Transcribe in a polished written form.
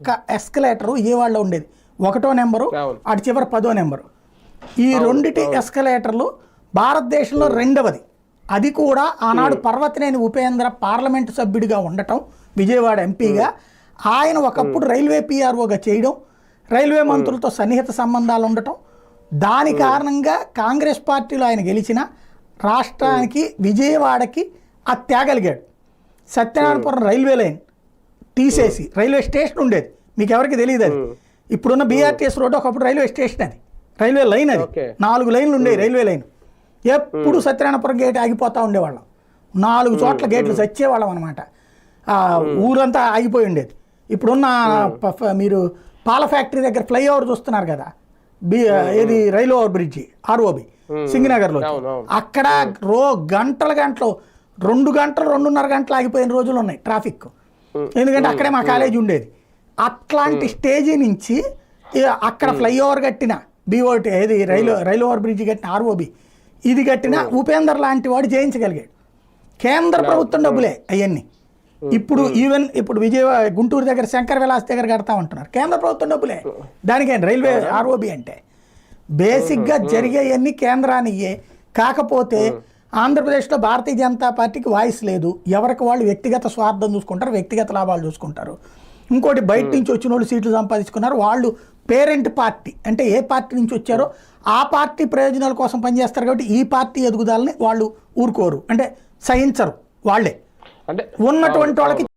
ఒక్క ఎస్కలేటరు విజయవాడలో ఉండేది, 1వ నెంబరు అటు చివరి 10వ నెంబరు. ఈ రెండిటి ఎస్కలేటర్లు భారతదేశంలో 2వది. అది కూడా ఆనాడు పర్వతనేని ఉపేంద్ర పార్లమెంటు సభ్యుడిగా ఉండటం, విజయవాడ ఎంపీగా ఆయన ఒకప్పుడు రైల్వే పిఆర్ఓగా చేయడం, రైల్వే మంత్రులతో సన్నిహిత సంబంధాలు ఉండటం, దాని కారణంగా కాంగ్రెస్ పార్టీలో ఆయన గెలిచిన రాష్ట్రానికి విజయవాడకి అది తేగలిగాడు. సత్యనారాయణపురం రైల్వే లైన్ తీసేసి రైల్వే స్టేషన్ ఉండేది, మీకు ఎవరికి తెలియదు అది. ఇప్పుడున్న బీఆర్టీఎస్ రోడ్డు ఒకప్పుడు రైల్వే స్టేషన్, అది రైల్వే లైన్, అది 4 లైన్లు ఉండేవి రైల్వే లైన్. ఎప్పుడు సత్యనారాయణపురం గేట్ ఆగిపోతూ ఉండేవాళ్ళం, 4 చోట్ల గేట్లు చచ్చేవాళ్ళం అనమాట. ఊరంతా ఆగిపోయి ఉండేది. ఇప్పుడున్న మీరు పాల ఫ్యాక్టరీ దగ్గర ఫ్లైఓవర్ చూస్తున్నారు కదా, ఏది రైలు ఓవర్ బ్రిడ్జి ఆర్ఓబి సింగనగర్లో, అక్కడ గంటలు 2 గంటలు 2.5 గంటలు ఆగిపోయిన రోజులు ఉన్నాయి ట్రాఫిక్. ఎందుకంటే అక్కడే మా కాలేజీ ఉండేది. అట్లాంటి స్టేజీ నుంచి అక్కడ ఫ్లైఓవర్ కట్టిన బీఓటీ, ఏది రైలు ఓవర్ బ్రిడ్జి కట్టిన ఆర్ఓబి, ఇది కట్టిన ఉపేందర్ లాంటి వాడు జయించగలిగాడు. కేంద్ర ప్రభుత్వం డబ్బులే అవన్నీ. ఇప్పుడు విజయవాడ గుంటూరు దగ్గర శంకర్ విలాస్ దగ్గర కడతా ఉంటున్నారు, కేంద్ర ప్రభుత్వం డబ్బులే. దానికైనా రైల్వే ఆర్ఓబి అంటే బేసిక్గా జరిగేవన్నీ కేంద్రానియే. కాకపోతే ఆంధ్రప్రదేశ్లో భారతీయ జనతా పార్టీకి వాయిస్ లేదు, ఎవరికి వాళ్ళు వ్యక్తిగత స్వార్థం చూసుకుంటారు, వ్యక్తిగత లాభాలు చూసుకుంటారు. ఇంకోటి బయట నుంచి వచ్చిన వాళ్ళు సీట్లు సంపాదించుకున్నారు, వాళ్ళు పేరెంట్ పార్టీ అంటే ఏ పార్టీ నుంచి వచ్చారో ఆ పార్టీ ప్రయోజనాల కోసం పనిచేస్తారు. కాబట్టి ఈ పార్టీ ఎదుగుదలని వాళ్ళు ఊరుకోరు, అంటే సహించరు వాళ్ళే. అంటే ఉన్నటువంటి వాళ్ళకి